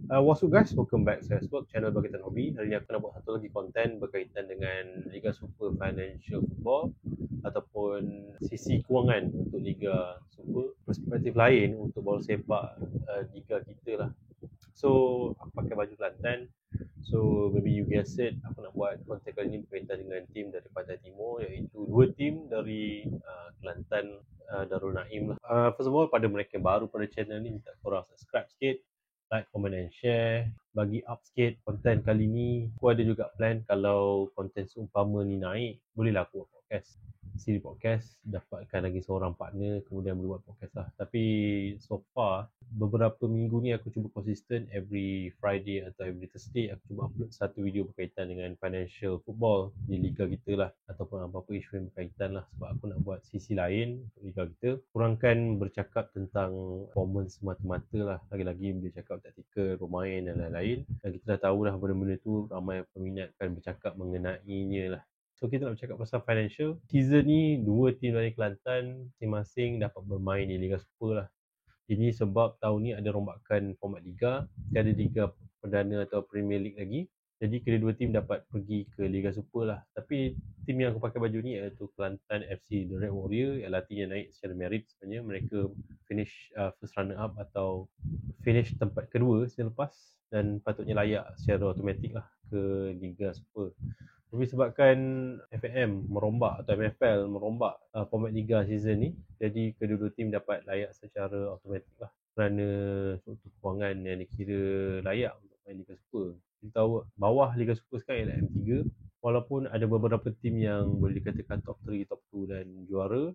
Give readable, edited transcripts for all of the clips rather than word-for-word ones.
What's up guys, welcome back saya Sport, channel Berkaitan Hobi. Hari ini aku nak buat satu lagi konten berkaitan dengan Liga Super Financial Football ataupun sisi kewangan untuk Liga Super, perspektif lain untuk bola sepak Liga kita lah. So, aku pakai baju Kelantan. So, maybe you guess it, aku nak buat konten kali ini berkaitan dengan tim dari Pantai Timur, iaitu dua tim dari Kelantan, Darul Naim lah. First of all, pada mereka yang baru pada channel ni, minta korang subscribe sikit, like, comment and share, bagi up sikit konten kali ni. Aku ada juga plan kalau konten seumpama ni naik, bolehlah aku buat podcast. Siri podcast, dapatkan lagi seorang partner, kemudian boleh buat podcast lah. Tapi so far, beberapa minggu ni aku cuba konsisten, every Friday atau every Thursday aku cuba upload satu video berkaitan dengan financial football di liga kita lah, ataupun apa-apa isu yang berkaitan lah, sebab aku nak buat sisi lain untuk liga kita. Kurangkan bercakap tentang performance semata-mata lah, lagi-lagi bila cakap taktikal, pemain dan lain-lain. Dan kita dah tahu dah benda-benda tu ramai peminat akan bercakap mengenainya lah. So kita nak bercakap pasal financial. Season ni dua tim dari Kelantan masing-masing dapat bermain di Liga Super lah. Ini sebab tahun ni ada rombakan format Liga, tiada Liga Perdana atau Premier League lagi. Jadi kedua-dua tim dapat pergi ke Liga Super lah. Tapi tim yang aku pakai baju ni iaitu Kelantan FC The Red Warrior, yang artinya naik secara merit sebenarnya. Mereka finish first runner up atau finish tempat kedua season lepas dan patutnya layak secara automatik lah ke Liga Super. Tapi sebabkan FAM merombak atau MFL merombak format Liga season ni, jadi kedua-dua tim dapat layak secara automatik lah, kerana struktur kewangan yang dikira layak untuk main Liga Super. Kita tahu bawah Liga Super sekarang ialah M3. Walaupun ada beberapa tim yang boleh dikatakan top 3, top 2 dan juara,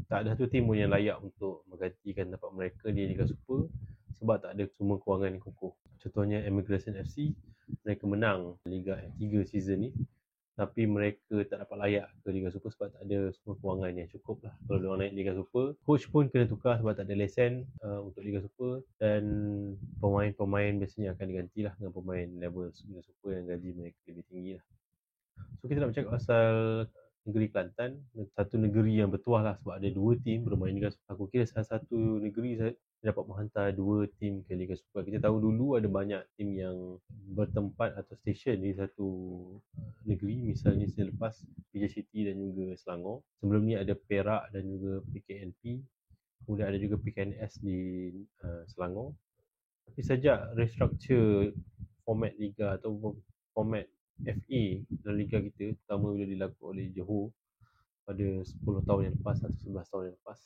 tak ada satu tim pun yang layak untuk menggantikan tempat mereka di Liga Super sebab tak ada semua kewangan yang kukuh. Contohnya Immigration FC, mereka menang Liga M3 season ni, tapi mereka tak dapat layak ke Liga Super sebab tak ada semua kewangan yang cukup lah. Kalau diorang naik Liga Super, coach pun kena tukar sebab tak ada lesen untuk Liga Super, dan pemain-pemain biasanya akan digantilah dengan pemain level Liga Super yang gaji mereka lebih tinggi lah. So kita nak bercakap pasal negeri Kelantan, satu negeri yang bertuah lah sebab ada dua tim bermain Liga Super. Aku kira salah satu negeri saya dapat menghantar dua tim ke Liga Super. Kita tahu dulu ada banyak tim yang bertempat atau stesen di satu negeri, misalnya selepas PJ City dan juga Selangor. Sebelum ni ada Perak dan juga PKNP. Kemudian ada juga PKNS di Selangor. Tapi sejak restructure format Liga atau format FA dalam Liga kita, terutama bila dilakukan oleh Johor pada 10 tahun yang lepas atau 11 tahun yang lepas,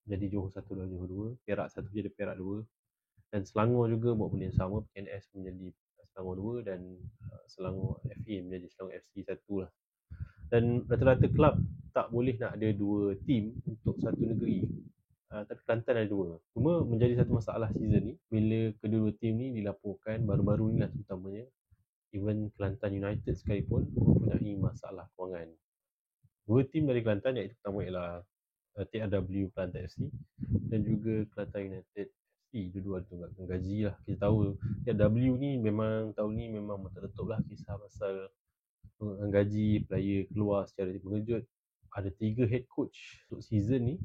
jadi Johor 1 dan Johor 2, Perak 1 jadi Perak 2, dan Selangor juga buat benda yang sama, PNS menjadi Selangor 2 dan Selangor FA menjadi Selangor FC 1 lah. Dan rata-rata kelab tak boleh nak ada dua tim untuk satu negeri. Tapi Kelantan ada dua. Cuma menjadi satu masalah season ni bila kedua-dua tim ni dilaporkan baru-baru ni lah, terutamanya even Kelantan United sekalipun mempunyai masalah kewangan. Dua tim dari Kelantan iaitu pertama ialah TRW Kelantan FC dan juga Kelantan United FC. Dua-dua ada tunggakan gaji lah. Kita tahu TRW ni memang tahun ni memang meletup lah kisah pasal tunggakan gaji, player keluar secara mengejut. Ada 3 head coach untuk season ni,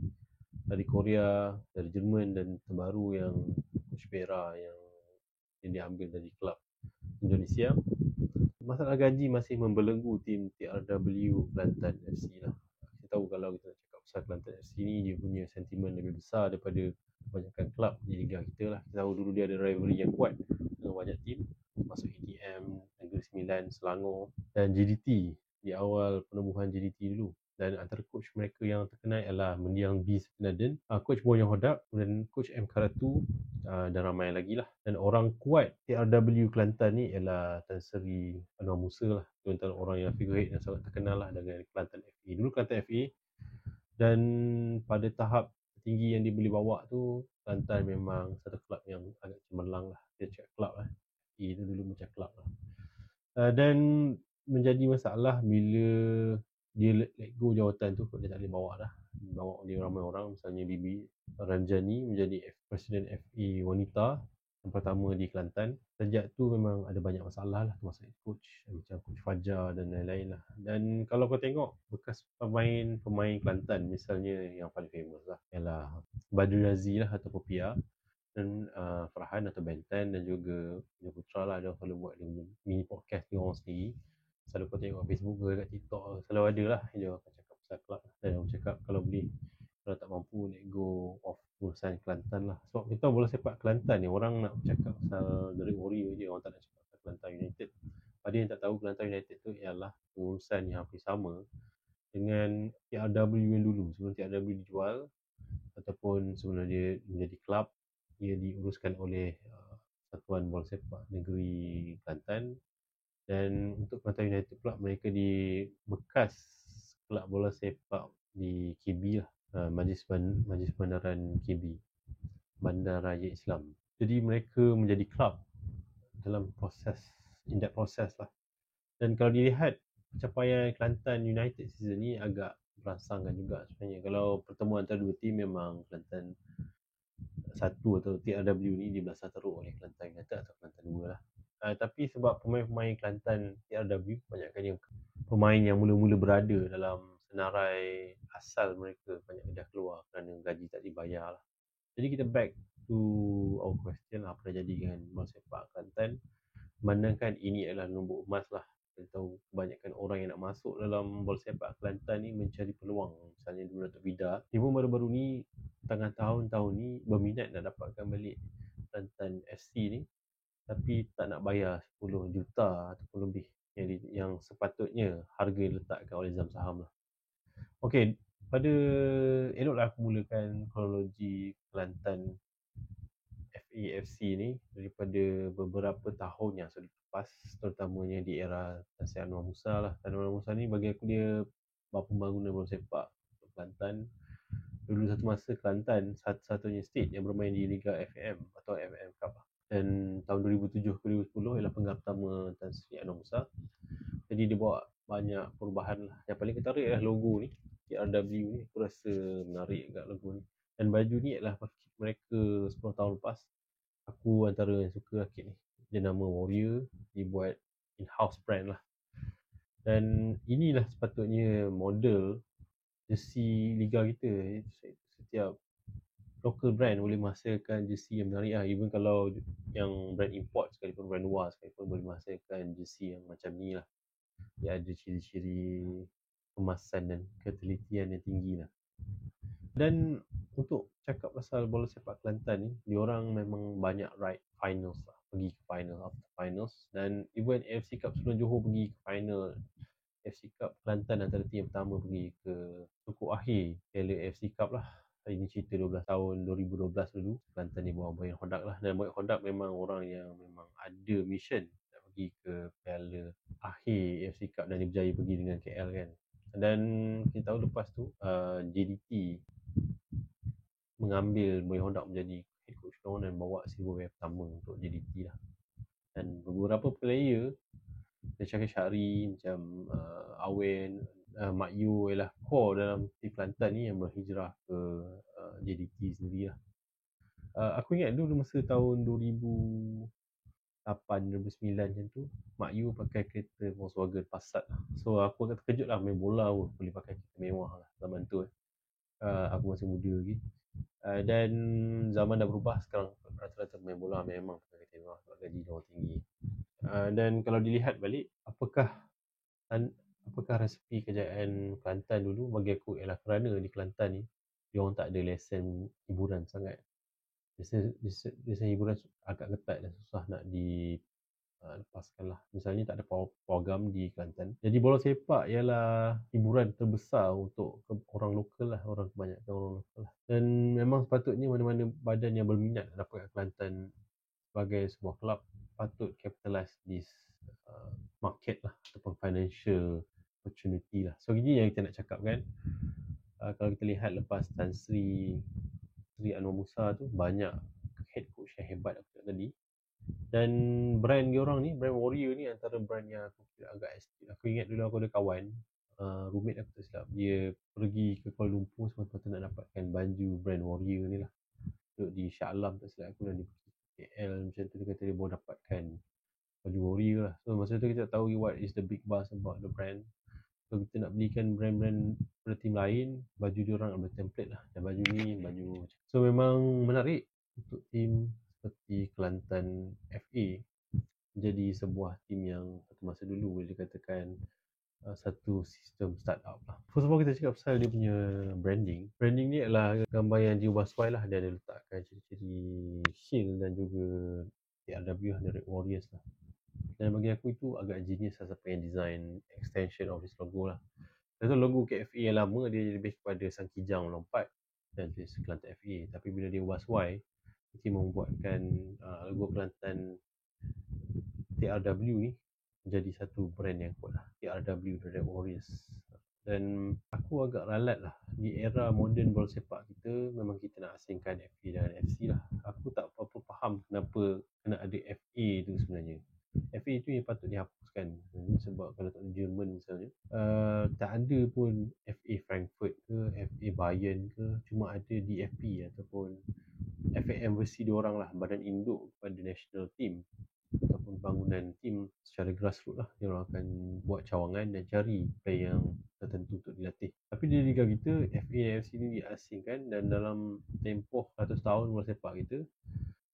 dari Korea, dari Jerman dan terbaru yang coach Perak yang diambil dari klub Indonesia. Masalah gaji masih membelenggu tim TRW Kelantan FC lah. Kita tahu kalau kita nak cakap pasal Kelantan FC ni, dia punya sentimen lebih besar daripada kebanyakan klub di Liga kita lah. Kita tahu dulu dia ada rivalry yang kuat dengan banyak tim, masuk ATM, Negeri Sembilan, Selangor dan JDT di awal penubuhan JDT dulu. Dan antara coach mereka yang terkenal ialah Mendiang B. Sepenaden, coach Boyong Hodak, dan coach M. Karatu, dan ramai lagi lah. Dan orang kuat TRW Kelantan ni ialah Tan Sri Anwar Musa lah. Itu antara orang yang figurehead yang sangat terkenal lah dengan Kelantan FA. Dulu Kelantan FA, dan pada tahap tinggi yang dia boleh bawa tu, Kelantan memang satu kelab yang agak cemerlang lah. Dia cakap kelab lah. FA tu dulu macam kelab lah. Dan menjadi masalah bila dia let go jawatan tu, dia tak boleh bawa dah. Bawa oleh ramai orang, misalnya Bibi Ranjani menjadi Presiden FA wanita yang pertama di Kelantan. Sejak tu memang ada banyak masalah lah, termasuk coach macam coach Fajar dan lain-lain lah. Dan kalau kau tengok bekas pemain Kelantan, misalnya yang paling famous lah ialah Badri Razi lah atau Popia. dan Farhan atau Benten dan juga Punya Putra lah, dia selalu buat dia punya mini podcast dia orang sendiri. Selalu kau tengok kat Facebook ke kat TikTok ke, selalu ada lah dia akan cakap pasal kelab. Dan aku cakap kalau boleh, kalau tak mampu, let go of urusan Kelantan lah. Sebab kita tahu bola sepak Kelantan ni orang nak cakap pasal The Red Warrior je, orang tak nak cakap pasal Kelantan United. Pada yang tak tahu, Kelantan United tu ialah urusan yang hampir sama dengan TRW yang dulu. Sebelum TRW dijual ataupun sebelum dia menjadi kelab, ia diuruskan oleh Satuan Bola Sepak Negeri Kelantan. Dan untuk Kelantan United pula, mereka di bekas kelab bola sepak di KB lah, Majlis Bandaran KB, Bandaraya Islam. Jadi mereka menjadi kelab dalam proses, in that proses lah. Dan kalau dilihat pencapaian Kelantan United season ni agak merangsangkan juga sebenarnya. Kalau pertemuan antara dua tim, memang Kelantan satu atau TRW ni dibelasah teruk oleh Kelantan United atau Kelantan 2 lah. Tapi sebab pemain-pemain Kelantan TRW kebanyakan yang pemain yang mula-mula berada dalam senarai asal mereka, banyak dah keluar kerana gaji tak dibayar lah. Jadi kita back to our question lah, apa yang jadi dengan bola sepak Kelantan. Memandangkan ini adalah nombor emas lah. Kita tahu kebanyakan orang yang nak masuk dalam bola sepak Kelantan ni mencari peluang. Misalnya dulu Datuk Vida, dia pun baru-baru ni, tengah tahun-tahun ni berminat nak dapatkan balik Kelantan FC ni, tapi tak nak bayar 10 juta ataupun lebih yang sepatutnya harga diletakkan oleh Zam Saham lah. Okey, eloklah aku mulakan kronologi Kelantan FAFC ni daripada beberapa tahun yang sudah lepas, terutamanya di era Tan Sri Anwar Musa lah. Tan Anwar Musa ni bagi aku dia bapa pembangunan bola sepak Kelantan. Dulu satu masa Kelantan satu-satunya state yang bermain di Liga FM atau FM Cup lah. Dan tahun 2007 ke 2010 ialah penggal pertama Tan Sri Anwar Musa. Jadi dia bawa banyak perubahan lah. Yang paling ketarik adalah logo ni, TRW ni. Aku rasa menarik kat logo ni. Dan baju ni adalah mereka 10 tahun lepas. Aku antara yang suka kit ni. Dia nama Warrior, dibuat in-house brand lah. Dan inilah sepatutnya model jersey liga kita. Setiap local brand boleh menghasilkan jersey yang menarik lah. Even kalau yang brand import sekalipun, brand luar sekalipun, boleh menghasilkan jersey yang macam ni lah. Dia ada ciri-ciri kemasan dan ketelitian yang tinggi lah. Dan untuk cakap pasal bola sepak Kelantan ni, diorang memang banyak ride finals lah, pergi ke final after finals. Dan even AFC Cup sebelum Johor pergi ke final AFC Cup Kelantan, antara tim yang pertama pergi ke sukuk akhir Piala AFC Cup lah. Ini cerita 12 tahun 2012 dulu, Kelantan ni bawa Boyan Hodak lah. Dan Boyan Hodak memang orang yang memang ada mission nak pergi ke Piala akhir AFC Cup, dan dia berjaya pergi dengan KL kan. Dan kita tahu lepas tu JDT mengambil Boyan Hodak menjadi head coach diorang dan bawa silverware pertama untuk JDT lah. Dan beberapa player macam Syahri, macam Awen, Mak Yu ialah core dalam tim Kelantan ni yang berhijrah ke JDT sendiri lah. Aku ingat dulu masa tahun 2008, 2009 macam tu, Mak Yu pakai kereta Volkswagen Passat lah. So aku agak terkejut lah, main bola pun boleh pakai kereta mewah lah zaman tu. Aku masih muda lagi. Dan zaman dah berubah, sekarang rata-rata main bola memang pakai kereta mewah sebab gaji dia orang tinggi. Dan kalau dilihat balik, apakah resepi kejayaan Kelantan dulu, bagi aku ialah kerana di Kelantan ni diorang tak ada lesen hiburan sangat. Lesen hiburan agak ketat dan susah nak lepaskan lah. Misalnya tak ada program di Kelantan. Jadi bola sepak ialah hiburan terbesar untuk orang lokal lah, kebanyakan orang lokal lah. Dan memang sepatutnya mana-mana badan yang berminat dapat Kelantan sebagai sebuah kelab patut capitalize this market lah, ataupun financial opportunity lah. So ini yang kita nak cakap kan. Kalau kita lihat lepas Tan Sri Anwar Musa tu, banyak head coach yang hebat aku cakap tadi. Dan brand diorang ni, brand Warrior ni, antara brand yang aku kira agak estetik. Aku ingat dulu aku ada kawan, roommate aku tak silap, dia pergi ke Kuala Lumpur semata-mata nak dapatkan baju brand Warrior ni lah. Duduk di Shah Alam tak silap aku, dan dia pergi KL macam tu. Dia kata dia baru dapatkan baju Warrior lah. So masa tu kita tak tahu what is the big buzz about the brand. So kita nak belikan brand-brand pada tim lain, baju diorang ambil template lah. Dan baju ni, baju. So memang menarik untuk tim seperti Kelantan FA menjadi sebuah tim yang satu masa dulu boleh dikatakan satu sistem startup lah. First of all kita cakap pasal dia punya branding. Branding ni adalah gambar yang diubah lah. Dia ada letakkan ciri-ciri shield dan juga TRW lah, Direct Warriors lah. Dan bagi aku itu agak genius lah siapa yang design extension of his logo lah. Lepas tu logo KFA yang lama dia lebih kepada sang kijang melompat dan tulis Kelantan FA. Tapi bila dia ubah Y, dia membuatkan logo Kelantan TRW ni menjadi satu brand yang kuat lah. TRW, The Red Warriors. Dan aku agak ralat lah. Di era moden bola sepak kita, memang kita nak asingkan FA dan FC lah. Aku tak apa-apa faham kenapa kena ada FA tu sebenarnya. FA tu yang patut dihapuskan. Sebab kalau tak Jerman misalnya, tak ada pun FA Frankfurt ke, FA Bayern ke, cuma ada DFP ataupun FAM versi diorang lah, badan induk pada national team ataupun bangunan tim secara grassroots lah. Dia orang akan buat cawangan dan cari player yang tertentu untuk dilatih. Tapi di liga kita, FA dan FC ni diasingkan dan dalam tempoh 100 tahun bola sepak kita,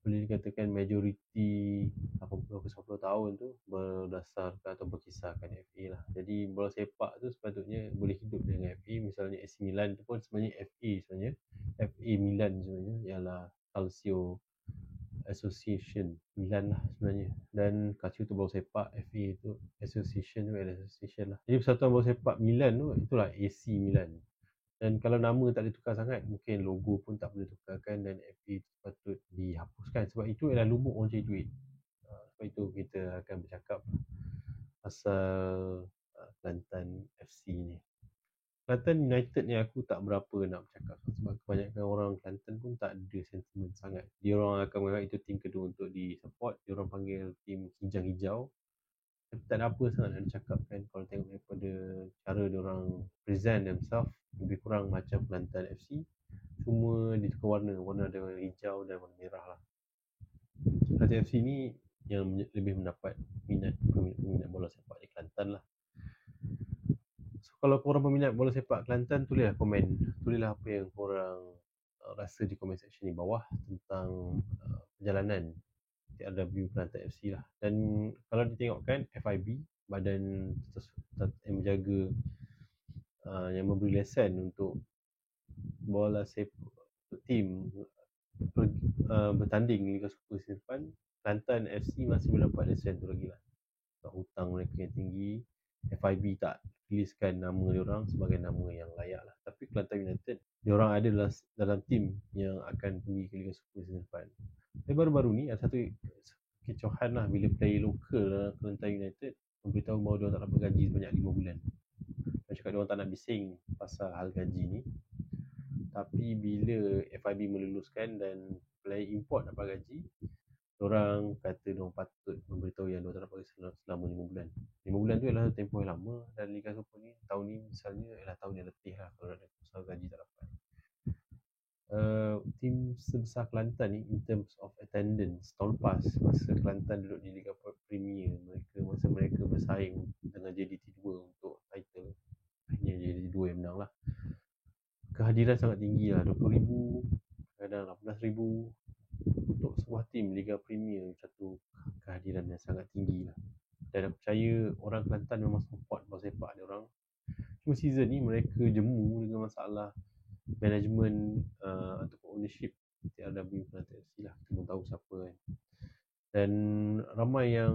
boleh dikatakan majoriti 80-90 tahun tu berdasarkan atau berkisarkan FA lah. Jadi bola sepak tu sepatutnya boleh hidup dengan FA. Misalnya AC Milan tu pun sebenarnya FA sebenarnya. FA Milan sebenarnya ialah Calcio Association Milan lah sebenarnya, dan Calcio tu bola sepak, FA tu Association tu Association lah. Jadi persatuan bola sepak Milan tu itulah AC Milan. Dan kalau nama tak ditukar sangat, mungkin logo pun tak boleh tukarkan dan FA tu patut dihapuskan sebab itu ialah lumuk orang cari duit. Sebab itu kita akan bercakap pasal Kelantan FC ni. Kelantan United ni aku tak berapa nak bercakap sebab kebanyakan orang Kelantan pun tak ada sentimen sangat. Dia orang akan menganggap itu tim kedua untuk di-support. Dia orang panggil tim hijau-hijau. Tapi tak ada apa sangat nak dicakapkan kalau tengok daripada cara dia orang present themselves, lebih kurang macam Kelantan FC. Cuma ditukar warna ada hijau dan warna merah lah. Kelantan FC ni yang lebih mendapat minat bola sepak di Kelantan lah. Kalau korang peminat bola sepak Kelantan, tulislah komen. Tulislah apa yang korang rasa di komen section di bawah tentang perjalanan TRW Kelantan FC lah. Dan kalau ditengokkan FIB, badan yang menjaga yang memberi lesen untuk bola sepak tim bertanding Liga Super musim depan, Kelantan FC masih mendapat lesen tu lagi lah. Sebab hutang mereka yang tinggi, FIB tak tuliskan nama diorang sebagai nama yang layak lah. Tapi Kelantan United, diorang ada dalam tim yang akan pergi ke Liga Super musim depan. Tapi baru-baru ni ada satu kecohan lah bila player lokal dalam Kelantan United memberitahu bahawa diorang tak dapat gaji sebanyak 5 bulan. Mereka cakap diorang tak nak bising pasal hal gaji ni. Tapi bila FIB meluluskan dan player import dapat gaji, orang kata diorang patut memberitahu yang diorang tak dapat selama 5 bulan. 5 bulan tu adalah tempoh yang lama dan Liga Super ni tahun ni misalnya adalah tahun yang letih lah kalau ada pasal gaji tak dapat. Tim sebesar Kelantan ni in terms of attendance tahun lepas masa Kelantan duduk di Liga Premier, masa mereka bersaing dengan JDT2 untuk title, hanya JDT2 yang menang lah, kehadiran sangat tinggi lah, 20,000 kadang 18,000 untuk sebuah tim Liga Premier. Satu kehadiran yang sangat tinggi lah, dan aku percaya orang Kelantan memang support bola sepak dia orang. Cuma season ni mereka jemu dengan masalah management ataupun ownership TRW Kelantan FC lah. Kita pun tahu siapa kan. Dan ramai yang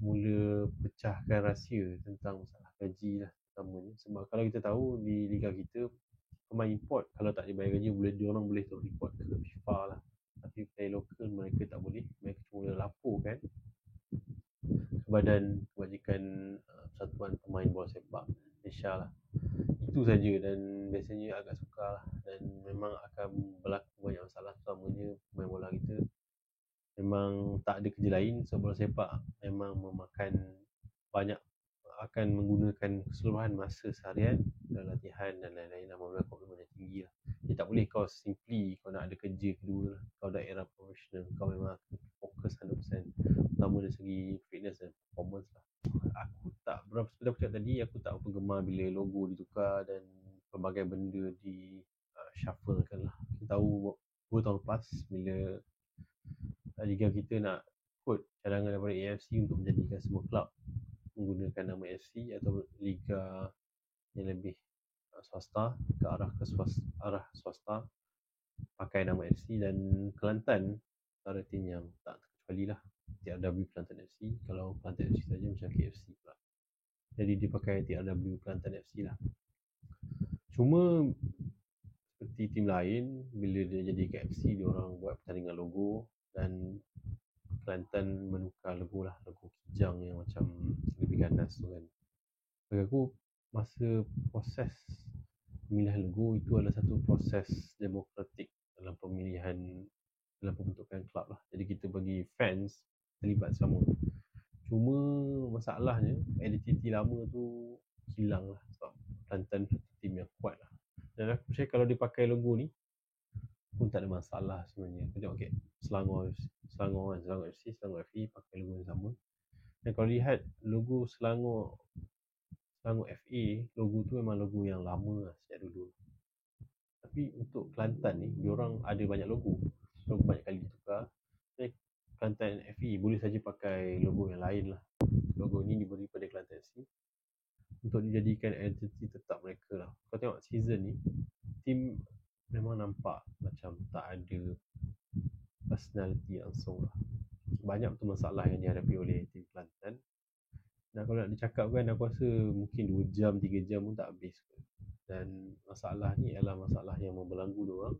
mula pecahkan rahsia tentang masalah gaji lah terutamanya. Sebab kalau kita tahu di liga kita, pemain import kalau tak dibayar gaji, diorang boleh terus report ke FIFA lah. Tapi player lokal mereka tak boleh. Mereka cuma boleh laporkan ke Badan Kebajikan Persatuan Pemain Bola Sepak Malaysia lah. Itu saja, dan biasanya agak sukar lah, dan memang akan berlaku banyak masalah, terutamanya pemain bola kita memang tak ada kerja lain. So bola sepak memang memakan banyak, akan menggunakan keseluruhan masa seharian dalam latihan dan lain-lain lah, memang komitmen yang tinggi lah. Dia tak boleh kau simply kau nak ada kerja kedua lah. Kau dah era profesional, kau memang fokus 100% terutama dari segi fitness dan performance lah. Aku tak berapa, seperti aku cakap tadi, aku tak penggemar bila logo ditukar dan pelbagai benda di shuffle kan lah. Kita tahu 2 tahun lepas bila Liga kita nak ikut cadangan daripada AFC untuk menjadikan semua klub menggunakan nama AFC atau liga yang lebih swasta, arah swasta pakai nama AFC. Dan Kelantan antara tim yang tak terkecuali lah, TRW Kelantan FC. Kalau Kelantan FC saja macam KFC pula, jadi dia pakai TRW Kelantan FC lah. Cuma seperti tim lain, bila dia jadi KFC, dia orang buat pertandingan logo, dan Kelantan menukar logo lah, logo kijang yang macam lebih ganas tu kan. Bagi aku, masa proses pemilihan logo itu adalah satu proses demokratik dalam pemilihan, dalam pembentukan klub lah. Jadi kita bagi fans terlibat sama. Cuma masalahnya identiti lama tu hilang lah, sebab Kelantan satu tim yang kuat lah. Dan aku percaya kalau dia pakai logo ni pun tak ada masalah sebenarnya. Kau tengok okay, Selangor FC, Selangor FE pakai logo yang sama. Dan kalau lihat logo Selangor FA, logo tu memang logo yang lama lah, sejak dulu. Tapi untuk Kelantan ni, diorang ada banyak logo banyak kali ditukar. Kelantan FE boleh saja pakai logo yang lain lah. Logo ni diberi pada Kelantan FC untuk dijadikan identiti tetap mereka lah. Kau tengok season ni, tim memang nampak macam tak ada personality langsung lah. Banyak tu masalah yang dihadapi oleh tim Kelantan. Dan kalau nak dicakapkan, aku rasa mungkin 2 jam, 3 jam pun tak habis. Dan masalah ni adalah masalah yang membelenggu diorang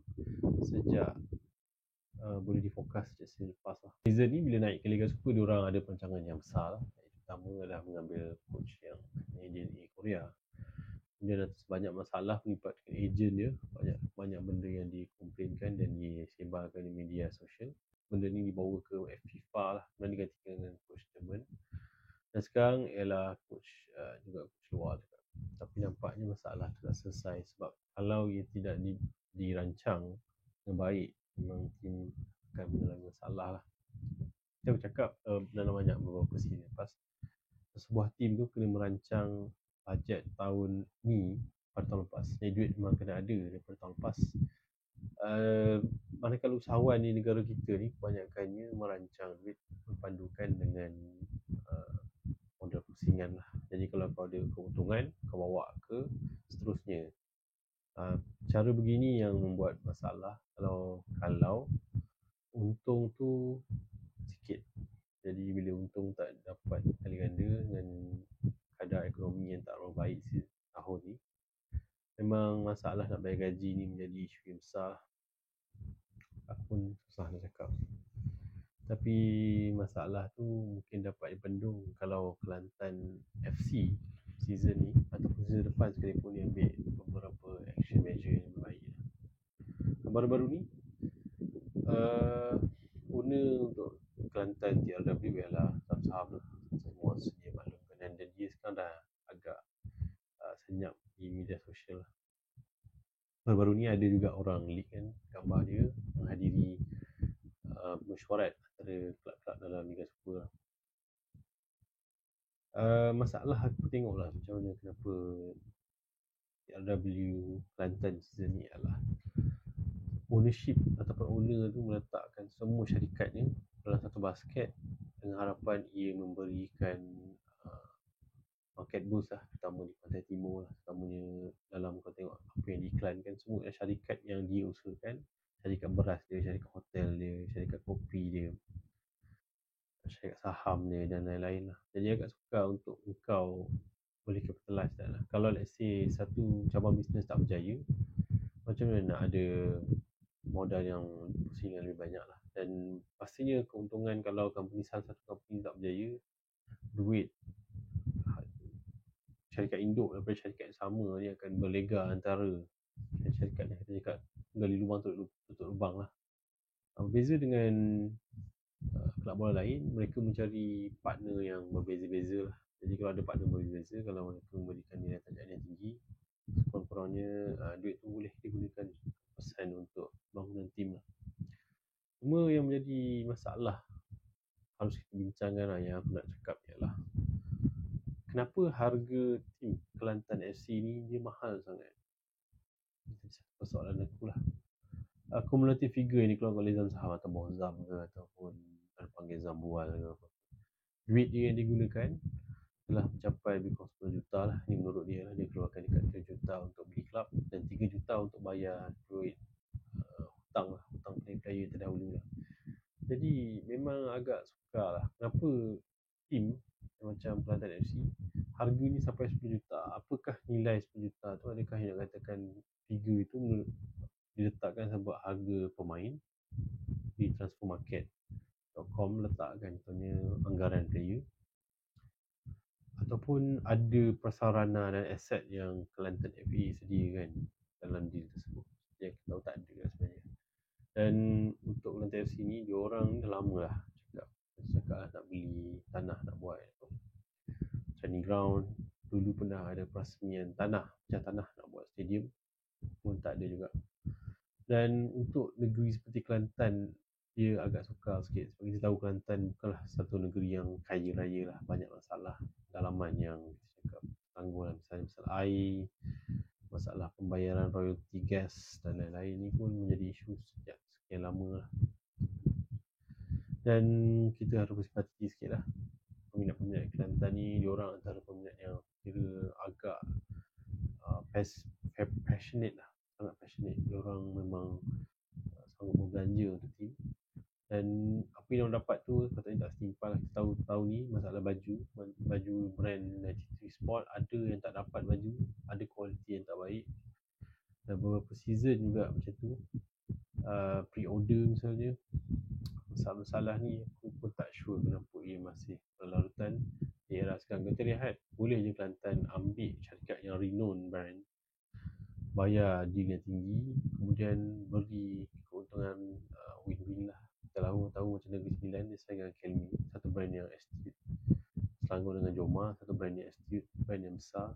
sejak boleh difokus sejak season lepas lah. Season ni bila naik ke Liga Super, diorang ada perancangan yang besar lah. Pertama adalah mengambil coach yang Canadian Korea. Kemudian ada banyak masalah melibatkan ejen dia, banyak benda yang dikomplainkan dan disebarkan di media sosial. Benda ni dibawa ke FIFA lah, dan digantikan dengan coach Jerman. Dan sekarang ialah coach juga coach luar juga. Tapi nampaknya masalah tu tak selesai, sebab kalau ia tidak dirancang dengan baik, memang tim akan mengalami masalah lah. Kita bercakap dalam banyak beberapa season lepas, sebuah tim tu kena merancang bajet tahun ni pada tahun lepas. Jadi duit memang kena ada daripada tahun lepas. Manakala usahawan di negara kita ni kebanyakannya merancang duit berpandukan dengan modal pusingan lah. Jadi kalau kau ada keuntungan, kau bawa ke seterusnya. Cara begini yang membuat masalah kalau untung tu sikit. Jadi bila untung tak dapat kali ganda dengan kadar ekonomi yang tak terlalu baik tahun ni, memang masalah nak bayar gaji ni menjadi isu yang besar. Aku pun susah nak cakap. Tapi masalah tu mungkin dapat dibendung kalau Kelantan FC season ni ataupun season depan sekalipun dia ambil beberapa action measure yang baik. Baru-baru ni owner untuk Kelantan TRW ialah saham lah, semua sedia maklumkan, dan dia sekarang dah agak senyap di media sosial lah. Baru-baru ni ada juga orang leak kan gambar dia menghadiri mesyuarat antara kelab-kelab dalam Liga Super lah. Masalah aku tengoklah macam mana kenapa TRW Kelantan season ni adalah ownership ataupun owner tu meletakkan semua syarikatnya dalam satu basket dengan harapan ia memberikan market boost lah, terutama di Pantai Timur lah. Terutamanya dalam kau tengok apa yang diiklankan, semua syarikat yang dia usahakan, syarikat beras dia, syarikat hotel dia, syarikat kopi dia, syarikat saham dia dan lain-lain lah. Jadi agak sukar untuk engkau boleh capitalize lah. Kalau let's say satu cabang bisnes tak berjaya, macam mana nak ada modal yang pusingan lebih banyak lah. Dan pastinya keuntungan kalau salah satu company tak berjaya, duit syarikat induk daripada syarikat yang sama ni akan berlega antara syarikat yang kita cakap gali lubang tutup lubang lah. Berbeza dengan kelab bola lain, mereka mencari partner yang berbeza-beza lah. Jadi kalau ada partner berbeza-beza, kalau mereka memberikan nilai tajakan yang tinggi, sekurang-kurangnya duit tu boleh digunakan persen untuk bangunan tim lah. Cuma yang menjadi masalah harus kita bincangkan lah, yang aku nak cakap ialah kenapa harga tim Kelantan FC ni dia mahal sangat. Itu persoalan aku lah. Kumulatif figure yang dikeluarkan oleh Zam Saham atau bawah Zam ke ataupun ada panggil Zambual ke apa. Duit dia yang digunakan telah mencapai lebih kurang 10 juta lah. Ini menurut dia lah. Dia keluarkan dekat 3 juta untuk beli klub dan 3 juta untuk bayar duit hutang lah, hutang player terdahulu lah. Jadi memang agak sukar lah. Kenapa tim macam Kelantan FC harga ni sampai 10 juta? Apakah nilai 10 juta tu? Adakah yang nak katakan figure itu diletakkan sebab harga pemain di transfermarket.com letakkan contohnya anggaran player, ataupun ada prasarana dan aset yang Kelantan FA sediakan dalam deal tersebut? Yang kita tahu tak ada lah sebenarnya. Dan untuk Kelantan FC ni, diorang dah lama lah cakap lah nak beli tanah nak buat training ground. Dulu pernah ada perasmian tanah, macam tanah nak buat stadium pun tak ada juga. Dan untuk negeri seperti Kelantan, dia agak sukar sikit sebab kita tahu Kelantan bukanlah satu negeri yang kaya raya lah, banyak masalah dalaman yang kita cakap tanggung lah, misalnya masalah air, masalah pembayaran royalty gas dan lain-lain ni pun menjadi isu sejak sekian lama lah. Dan kita harus bersimpati sikit lah, peminat-peminat Kelantan ni, diorang antara peminat yang kira agak passionate lah, sangat passionate. Diorang memang sangat berbelanja untuk tim. Dan apa yang diorang dapat tu patutnya tak setimpal lah. Kita tahu tahun ni masalah baju brand 93 Sport, ada yang tak dapat baju, ada kualiti yang tak baik. Dan beberapa season juga macam tu, pre-order misalnya, masalah-masalah ni aku pun tak sure kenapa ia masih berlarutan di era sekarang. Kita lihat, boleh je Kelantan ambil syarikat yang renowned brand, bayar deal yang tinggi, kemudian beri keuntungan win-win lah. Kita tahu macam Negeri Sembilan dia saing dengan Kelmi, satu brand yang astute. Selangor dengan Joma, satu brand yang astute, brand yang besar.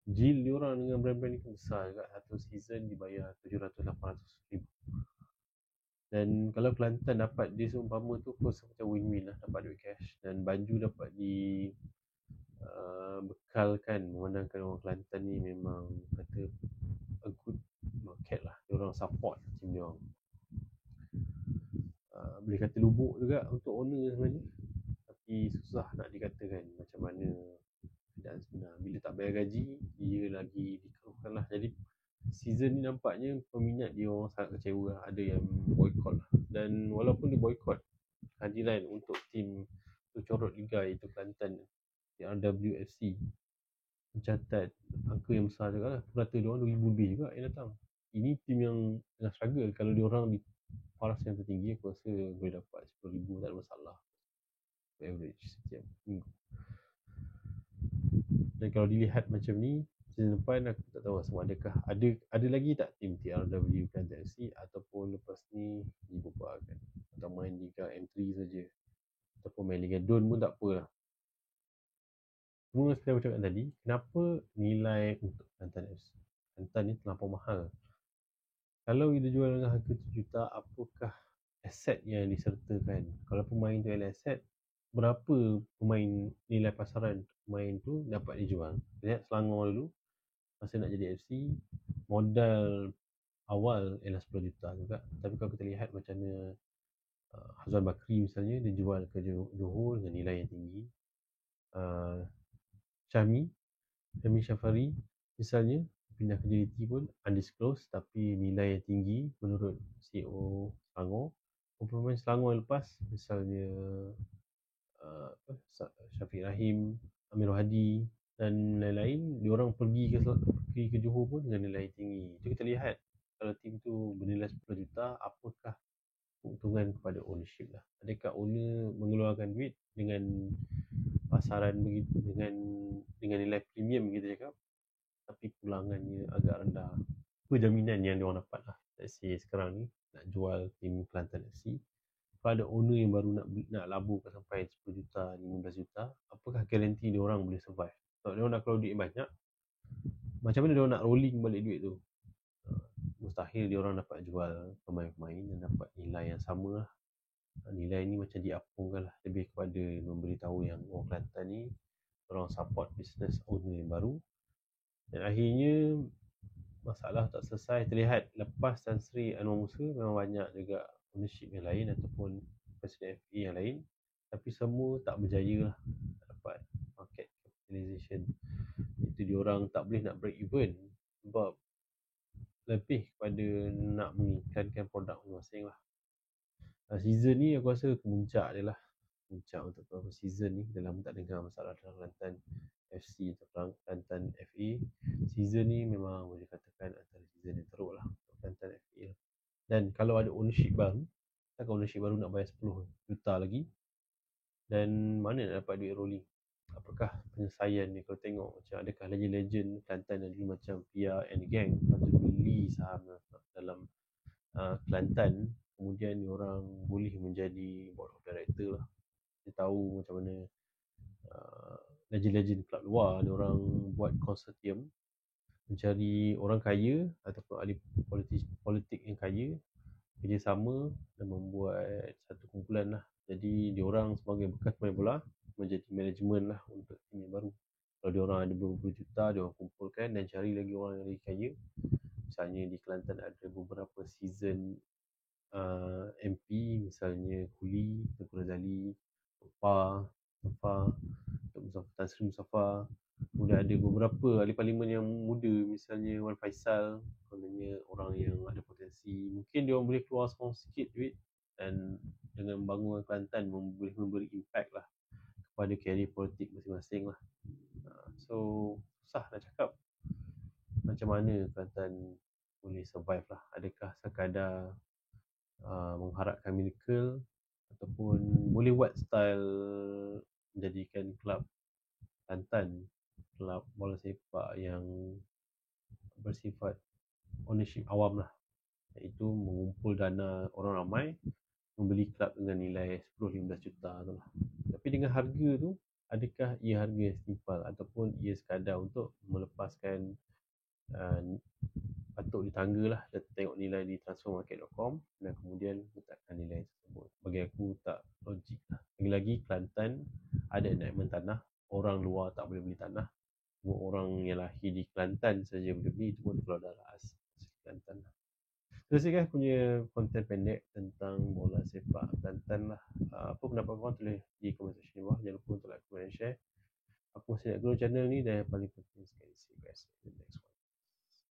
Deal diorang dengan brand-brand ni pun besar juga. Satu season dibayar 700-800 ribu. Dan kalau Kelantan dapat, dia seumpama tu macam win-win lah, dapat duit cash dan baju dapat di bekalkan, memandangkan orang Kelantan ni memang kata a good market lah, diorang support tim diorang. Boleh kata lubuk juga untuk owner sebenarnya, tapi susah nak dikatakan macam mana keadaan sebenar. Bila tak bayar gaji, dia lagi dikeluhkan lah. Jadi season ni nampaknya peminat dia orang sangat kecewa lah. Ada yang boycott lah. Dan walaupun dia boycott kehadiran untuk tim bercorot liga iaitu Kelantan TRWFC, mencatat angka yang besar juga lah. Rata dia orang 2,000 lebih juga yang datang. Ini tim yang tengah struggle. Kalau dia orang di paras yang tertinggi, aku rasa boleh dapat 10,000 tak ada masalah, average setiap minggu. Dan kalau dilihat macam ni, season depan aku tak tahu sama adakah ada lagi tak tim TRW Kelantan FC, ataupun lepas ni dibubarkan atau main Liga M3 saja, ataupun main Liga Don pun tak apalah. Cuma seperti aku cakap tadi, kenapa nilai untuk Kelantan FC, Kelantan ni terlampau mahal. Kalau kita jual dengan harga 7 juta, apakah aset yang disertakan? Kalau pemain tu adalah aset, berapa pemain nilai pasaran pemain tu dapat dijual? Lihat Selangor dulu, masa nak jadi FC, modal awal ialah 10 juta juga. Tapi kalau kita lihat macam mana Hazwan Bakri misalnya, dia jual ke Johor dengan nilai yang tinggi. Syami Syafari misalnya pindah ke JDT pun undisclosed, tapi nilai yang tinggi menurut CEO Selangor. Pemain Selangor yang lepas misalnya Syafiq Rahim, Amir Hadi dan lain-lain, diorang pergi ke Johor pun dengan nilai tinggi. Itu kita lihat, kalau tim tu bernilai 10 juta, apakah keuntungan kepada ownership lah. Adakah owner mengeluarkan duit dengan pasaran begitu, dengan nilai premium kita cakap, tapi pulangannya agak rendah? Apa jaminan yang diorang dapat lah? Let's say sekarang ni nak jual tim Kelantan FC, kalau ada owner yang baru nak laburkan sampai 10 juta, 15 juta, apakah garanti diorang boleh survive? Kalau diorang nak keluar duit banyak, macam mana diorang nak rolling balik duit tu? Mustahil diorang dapat jual pemain-pemain dan dapat nilai yang sama lah. Nilai ni macam diapungkan lah, lebih kepada memberitahu yang orang Kelantan ni orang support business owner yang baru. Dan akhirnya masalah tak selesai. Terlihat lepas Tan Sri Anwar Musa memang banyak juga ownership yang lain ataupun Presiden FA yang lain, tapi semua tak berjaya lah dapat market capitalization. Itu diorang tak boleh nak break even sebab lebih kepada nak mengiklankan produk masing-masing lah. Season ni aku rasa kemuncak dia lah, puncak untuk beberapa season ni. Dah lama tak dengar masalah dalam Kelantan FC atau Kelantan FA. Season ni memang boleh katakan antara season yang teruk lah untuk Kelantan FA. Dan kalau ada ownership baru, takkan ownership baru nak bayar 10 juta lagi, dan mana nak dapat duit rolling? Apakah penyelesaian ni? Kau tengok macam adakah legend-legend Kelantan yang dulu macam Pia and Gang patut beli saham dalam Kelantan, kemudian orang boleh menjadi board of director lah. Dia tahu macam mana legend-legend kelab luar, dia orang buat konsortium mencari orang kaya ataupun ahli politik yang kaya, kerjasama dan membuat satu kumpulan lah. Jadi diorang sebagai bekas pemain bola menjadi manajemen lah untuk tim yang baru. Kalau diorang ada beberapa juta, diorang kumpulkan dan cari lagi orang yang lebih kaya. Misalnya di Kelantan ada beberapa season MP, misalnya Kuli, Tengku Razali, Mustafa, Tan Sri Mustafa. Kemudian ada beberapa ahli parlimen yang muda, misalnya Wan Faisal, kononnya orang yang ada potensi. Mungkin dia orang boleh keluar small sikit duit dan dengan membangun Kelantan boleh memberi impact lah kepada karier politik masing-masing lah. So susah nak cakap macam mana Kelantan boleh survive lah. Adakah sekadar mengharapkan miracle ataupun boleh buat style menjadikan kelab Kelantan kelab bola sepak yang bersifat ownership awam lah, iaitu mengumpul dana orang ramai membeli kelab dengan nilai 10-15 juta tu lah. Tapi dengan harga tu, adakah ia harga yang setimpal ataupun ia sekadar untuk melepaskan patuk di tangga lah, dan tengok nilai di transfermarket.com dan kemudian letakkan nilai tersebut. Bagi aku tak logik lah. Lagi-lagi Kelantan ada enactment tanah, orang luar tak boleh beli tanah. Semua orang yang lahir di Kelantan saja boleh beli, itu pun kalau darah asli Kelantan lah. Terus kan punya konten pendek tentang bola sepak Kelantan lah. Apa pendapat korang tulis di komen section bawah. Jangan lupa untuk like, comment dan share. Aku masih nak grow channel ni, dan yang paling penting